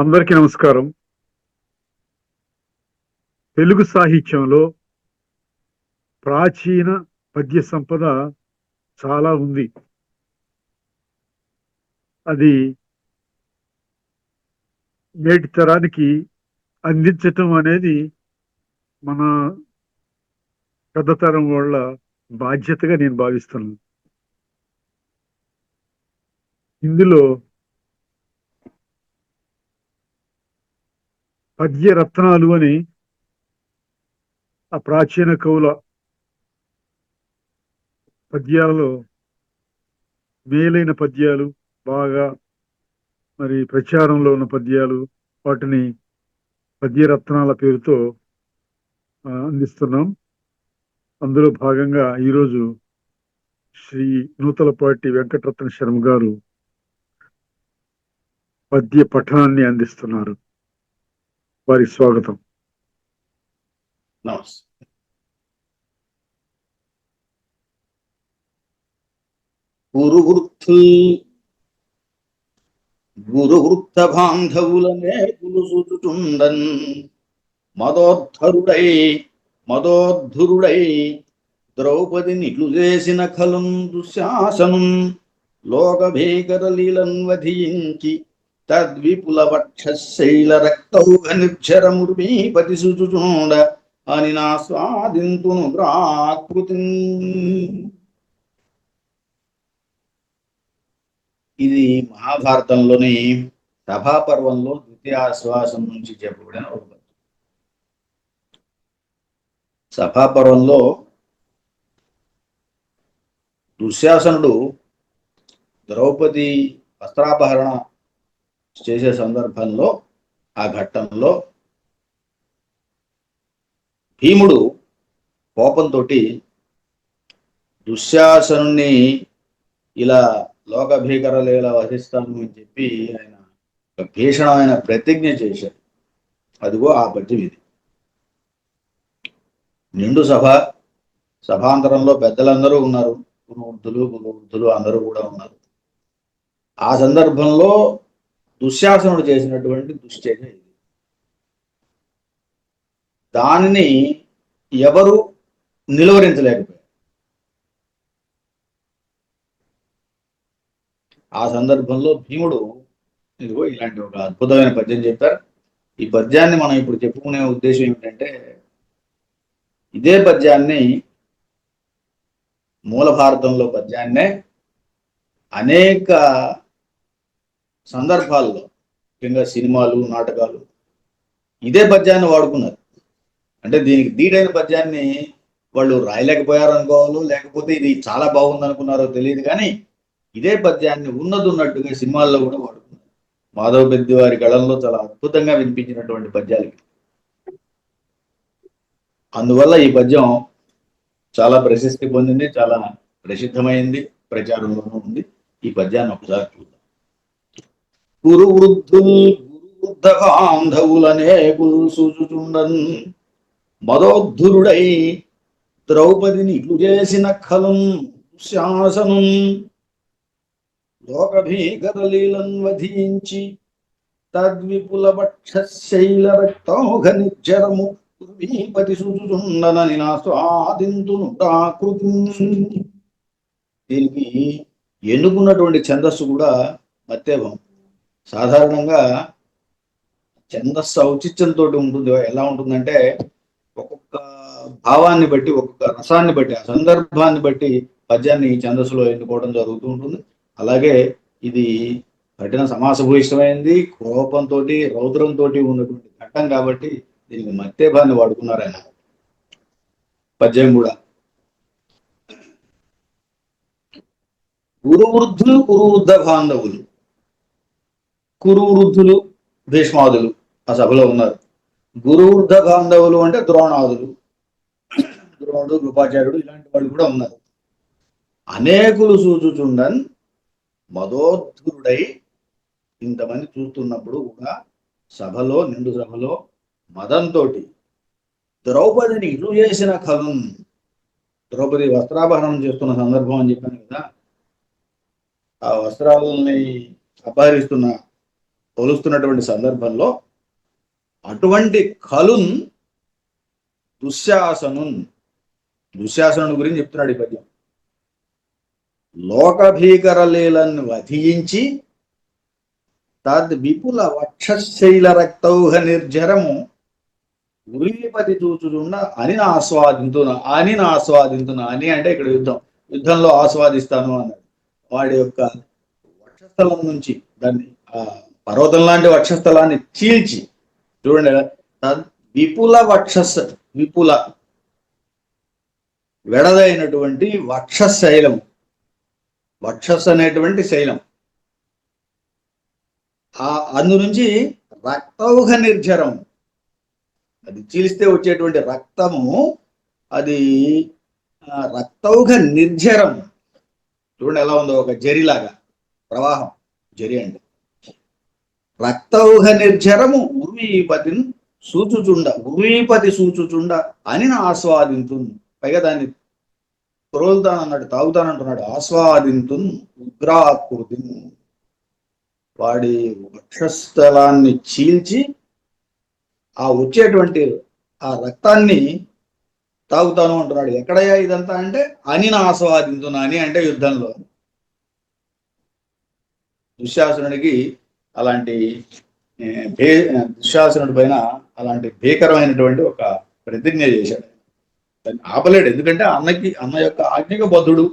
అందరికీ నమస్కారం. తెలుగు సాహిత్యంలో ప్రాచీన పద్య సంపద చాలా ఉంది. అది నేటి తరానికి అందించటం అనేది మన పెద్ద తరం వాళ్ళ బాధ్యతగా నేను భావిస్తున్నాను. ఇందులో పద్య రత్నాలు అని ఆ ప్రాచీన కవుల పద్యాలలో మేలైన పద్యాలు, బాగా ప్రచారంలో ఉన్న పద్యాలు, వాటిని పద్యరత్నాల పేరుతో అందిస్తున్నాం. అందులో భాగంగా ఈరోజు శ్రీ నూతలపాటి వెంకటరత్న శర్మ గారు పద్య పఠనాన్ని అందిస్తున్నారు. వారికి స్వాగతం. నమస్తే. గురువృత్త బాంధవులనే కులుసుచుండన్ మదోద్ధరుడై ద్రౌపది నిట్లు చేసిన ఖలుం దుశ్శాసనం లోక భీకర లీలన్ వధించి తద్విపుల వక్షశైల రక్తౌఘ నిర్జరముర్మీపతి సుచుచుండ అని నా స్వాదింతును ప్రాకృతి. ఇది మహాభారతంలోని సభాపర్వంలో ద్వితీయాశ్వాసం నుంచి చెప్పబడిన ఒక పద్యం. సభాపర్వంలో దుశ్శాసనుడు ద్రౌపది వస్త్రాపహరణ చేసే సందర్భంలో, ఆ ఘట్టంలో భీముడు కోపంతో దుశ్శాసనుణ్ణి ఇలా లోక భీకర లీల వహిస్తాను అని చెప్పి ఆయన ఒక భీషణమైన ప్రతిజ్ఞ చేశాడు. అదిగో ఆ పద్యం ఇది. నిండు సభాంతరంలో పెద్దలందరూ ఉన్నారు, గురువృద్ధులు అందరూ కూడా ఉన్నారు. ఆ సందర్భంలో దుశ్శాసనుడు చేసినటువంటి దుశ్చర్య ఇది. దానిని ఎవరు నిలువరించలేకపోయారు. ఆ సందర్భంలో భీముడు ఇదిగో ఇలాంటి ఒక అద్భుతమైన పద్యం చెప్పారు. ఈ పద్యాన్ని మనం ఇప్పుడు చెప్పుకునే ఉద్దేశం ఏమిటంటే, ఇదే పద్యాన్ని మూల భారతంలో పద్యాన్నే అనేక సందర్భాల్లో, ముఖ్యంగా సినిమాలు, నాటకాలు ఇదే పద్యాన్ని వాడుకున్నారు. అంటే దీనికి ధీటైన పద్యాన్ని వాళ్ళు రాయలేకపోయారు అనుకోవాలో, లేకపోతే ఇది చాలా బాగుంది అనుకున్నారో తెలియదు, కానీ ఇదే పద్యాన్ని ఉన్నట్టుగా సినిమాల్లో కూడా వాడుకున్నారు. మాధవ పెద్ది వారి గళంలో చాలా అద్భుతంగా వినిపించినటువంటి పద్యాలు. అందువల్ల ఈ పద్యం చాలా ప్రశస్తి పొందింది, చాలా ప్రసిద్ధమైంది, ప్రచారంలోనూ ఉంది. ఈ పద్యాన్ని ఒకసారి చూద్దాం. గురువృద్ధ బాంధవులనే కుల్సుచుండన్ మదోద్ధరుడై ద్రౌపదిని ఇట్లు చేసిన ఖలం శాసనం లోక భీకర లీలన్ వధించి తద్విపుల వక్షశైల రక్తౌఘ నిర్జరము పతి సుచుచుండనని నా స్వాదింతును ప్రాకృతి. దీనికి ఎన్నుకున్నటువంటి ఛందస్సు కూడా మత్తేభం. సాధారణంగా ఛందస్సు ఔచిత్యంతో ఉంటుంది. ఎలా ఉంటుందంటే, ఒక్కొక్క భావాన్ని బట్టి, ఒక్కొక్క రసాన్ని బట్టి, ఆ సందర్భాన్ని బట్టి పద్యాన్ని ఛందస్సులో ఎన్నుకోవడం జరుగుతూ ఉంటుంది. అలాగే ఇది కఠిన సమాసభూయిష్టమైంది, కోపంతో, రౌద్రంతో ఉన్నటువంటి ఘట్టం కాబట్టి దీనికి మత్తేభాన్ని వాడుకున్నారు ఆయన. పద్యం కూడా కురువృద్ధ బాంధవులు. కురువృద్ధులు భీష్మాదులు ఆ సభలో ఉన్నారు. గురువృద్ధ బాంధవులు అంటే ద్రోణాదులు, ద్రోణుడు, కృపాచార్యుడు ఇలాంటి వాళ్ళు కూడా ఉన్నారు. అనేకులు సూచుచుండన్ మదోద్ధరుడై, ఇంతమంది చూస్తున్నప్పుడు కూడా సభలో, నిండు సభలో మదంతో ద్రౌపదిని ఇట్లు చేసిన ఖలం. ద్రౌపది వస్త్రాపహరణం చేస్తున్న సందర్భం అని చెప్పాను కదా, ఆ వస్త్రాలని అపహరిస్తున్న కొలుస్తున్నటువంటి సందర్భంలో అటువంటి కలున్ దుశ్శాసనుని గురించి చెప్తున్నాడు ఈ పద్యం. లోక భీకర లీలను వధించి తద్ విపుల వక్షశైల రక్తౌహ నిర్జరము ఉరీపతి చూచుచుండ అని ఆస్వాదింతున్నా అని అంటే ఇక్కడ యుద్ధంలో ఆస్వాదిస్తాను అన్నాడు. వాడి యొక్క వక్షస్థలం నుంచి దాన్ని పర్వతం లాంటి వక్షస్థలాన్ని చీల్చి చూడండి, విపుల విపుల వెడదైనటువంటి వక్షశైలం, వక్షస్ అనేటువంటి శైలం, అందు నుంచి రక్తౌహ నిర్జరం, అది చీలిస్తే వచ్చేటువంటి రక్తము, అది రక్తౌఘ నిర్జరం. చూడండి ఎలా ఉందో, ఒక జరిలాగా ప్రవాహం, జరి అంటే రక్తౌఘ నిర్జరము ఉర్వీపతి సూచుచుండ అని ఆస్వాదింతుంది. పైగా దాన్ని త్రోలుతానన్నాడు, తాగుతానంటున్నాడు. ఆస్వాదింతున్ ఉగ్రాకృతి, వాడి వక్షస్థలాన్ని చీల్చి ఆ వచ్చేటువంటి ఆ రక్తాన్ని తాగుతాను అంటున్నాడు. ఎక్కడయ్యా ఇదంతా అంటే అని ఆస్వాదింతున్నా అని అంటే యుద్ధంలో. దుశ్శాసనుడికి అలాంటి దుశ్శాసనుడి పైన అలాంటి భీకరమైనటువంటి ఒక ప్రతిజ్ఞ చేశాడు. దాన్ని ఆపలేడు, ఎందుకంటే అన్న యొక్క ఆజ్ఞకు బద్ధుడు.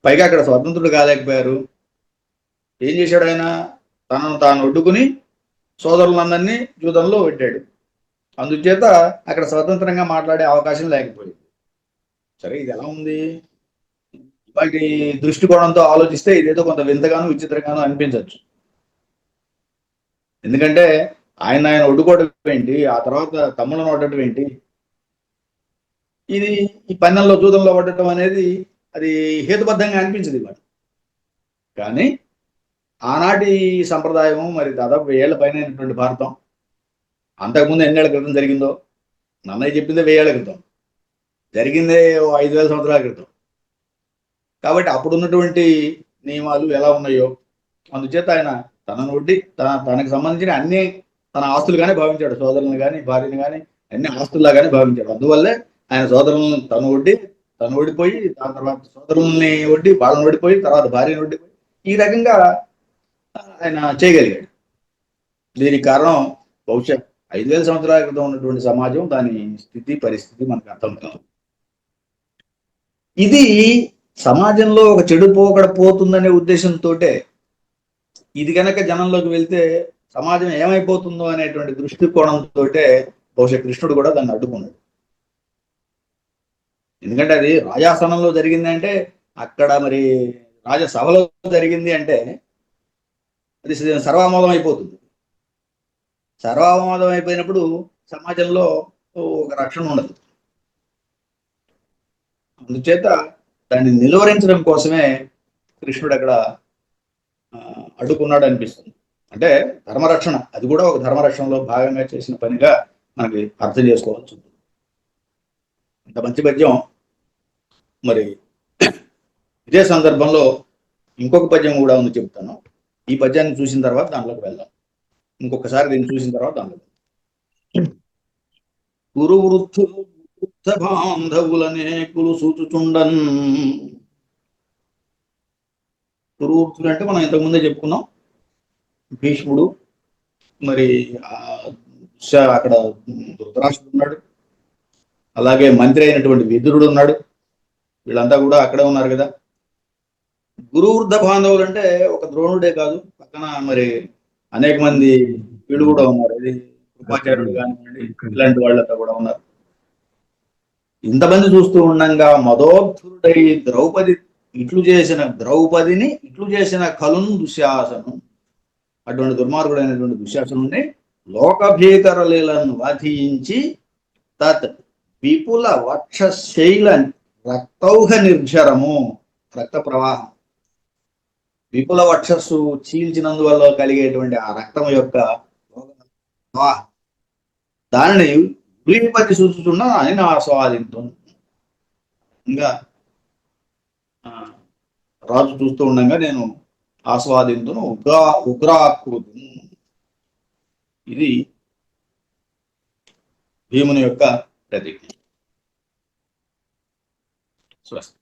పైగా అక్కడ స్వతంత్రుడు కాలేకపోయారు. ఏం చేశాడు ఆయన? తనను తాను ఒడ్డుకుని సోదరులందరినీ జూదంలో పెట్టాడు. అందుచేత అక్కడ స్వతంత్రంగా మాట్లాడే అవకాశం లేకపోయింది. సరే, ఇది ఎలా ఉంది? వాటి దృష్టికోణంతో ఆలోచిస్తే ఇదేదో కొంత వింతగాను విచిత్రంగాను అనిపించవచ్చు. ఎందుకంటే ఆయన ఒడ్డుకోవడం ఏంటి, ఆ తర్వాత తమ్ముళ్ళను పడటం ఏంటి, ఇది ఈ పందెంలో జూదంలో పడటం అనేది అది హేతుబద్ధంగా అనిపించదు ఇవాళ. కానీ ఆనాటి సంప్రదాయం మరి దాదాపు 1000 ఏళ్ల పైన అయినటువంటి భారతం. అంతకుముందు ఎన్నేళ్ల క్రితం జరిగిందో, నన్నయ్య చెప్పిందే 1000 ఏళ్ల క్రితం, జరిగిందే 5000 సంవత్సరాల క్రితం. కాబట్టి అప్పుడు ఉన్నటువంటి నియమాలు ఎలా ఉన్నాయో అందుచేత ఆయన తనను ఒడ్డి తనకు సంబంధించిన అన్ని తన ఆస్తులుగానే భావించాడు. సోదరులను కానీ భార్యను కానీ అన్ని ఆస్తుల్లాగానే భావించాడు. అందువల్లే ఆయన సోదరులను తను ఓడిపోయి, దాని తర్వాత సోదరుల్ని ఒడ్డి, వాళ్ళని ఓడిపోయి, తర్వాత భార్యను ఓడిపోయి, ఈ రకంగా ఆయన చేయగలిగాడు. దీనికి కారణం బహుశా 5000 సంవత్సరాల క్రితం ఉన్నటువంటి సమాజం, దాని స్థితి పరిస్థితి మనకు అర్థం కాదు. ఇది సమాజంలో ఒక చెడు పోకడ పోతుందనే ఉద్దేశంతో ఇది కనుక జనంలోకి వెళ్తే సమాజం ఏమైపోతుందో అనేటువంటి దృష్టికోణంతో బహుశా కృష్ణుడు కూడా దాన్ని అడ్డుకున్నాడు. ఎందుకంటే అది రాజాసనంలో జరిగింది అంటే, అక్కడ మరి రాజసభలో జరిగింది అంటే అది సర్వామోదం అయిపోతుంది. సర్వామోదం అయిపోయినప్పుడు సమాజంలో ఒక రక్షణ ఉండదు. అందుచేత దాన్ని నిలువరించడం కోసమే కృష్ణుడు అక్కడ అడ్డుకున్నాడు అనిపిస్తుంది. అంటే ధర్మరక్షణ, అది కూడా ఒక ధర్మరక్షణలో భాగంగా చేసిన పనిగా మనకి అర్థం చేసుకోవచ్చు. ఇంత మంచి పద్యం. మరి ఇదే సందర్భంలో ఇంకొక పద్యం కూడా ఉంది, చెప్తాను. ఈ పద్యాన్ని చూసిన తర్వాత దాంట్లోకి వెళ్దాం. ఇంకొకసారి దీన్ని చూసిన తర్వాత దాంట్లో గురు వృద్ధ బాంధవులనేకులు సూచుచుండన్. గురు వృద్ధులు అంటే మనం ఇంతకుముందే చెప్పుకున్నాం. భీష్ముడు, మరి అక్కడ ధృతరాష్ట్రుడు ఉన్నాడు, అలాగే మంత్రి అయినటువంటి విదురుడు ఉన్నాడు. వీళ్ళంతా కూడా అక్కడే ఉన్నారు కదా. గురు వృద్ధ బాంధవులు అంటే ఒక ద్రోణుడే కాదు, పక్కన మరి అనేక మంది వీళ్ళు కూడా ఉన్నారు. ఇది కృపాచార్యుడు కానివ్వండి, ఇలాంటి వాళ్ళంతా కూడా ఉన్నారు. ఇంతమంది చూస్తూ ఉండంగా మదోద్ధుడై ద్రౌపదిని ఇట్లు చేసిన కలున్ దుశ్శాసనం, అటువంటి దుర్మార్గుడైనటువంటి దుశ్శాసనుని లోకభీకర లీలను వధించి తత్ విపుల వక్షశైల రక్తౌఘ నిర్జరము, రక్త ప్రవాహం, విపుల వక్షస్సు చీల్చినందువల్ల కలిగేటువంటి ఆ రక్తం యొక్క ప్రవాహం, దానిని ఉరీపతి సూచుతున్నా అని ఆస్వాదింతుంది. ఇంకా రాజు చూస్తూ ఉండగా నేను ఆస్వాదింతును ఉగ్రాకృతి. ఇది భీముని యొక్క ప్రతిజ్ఞ. స్వస్తి.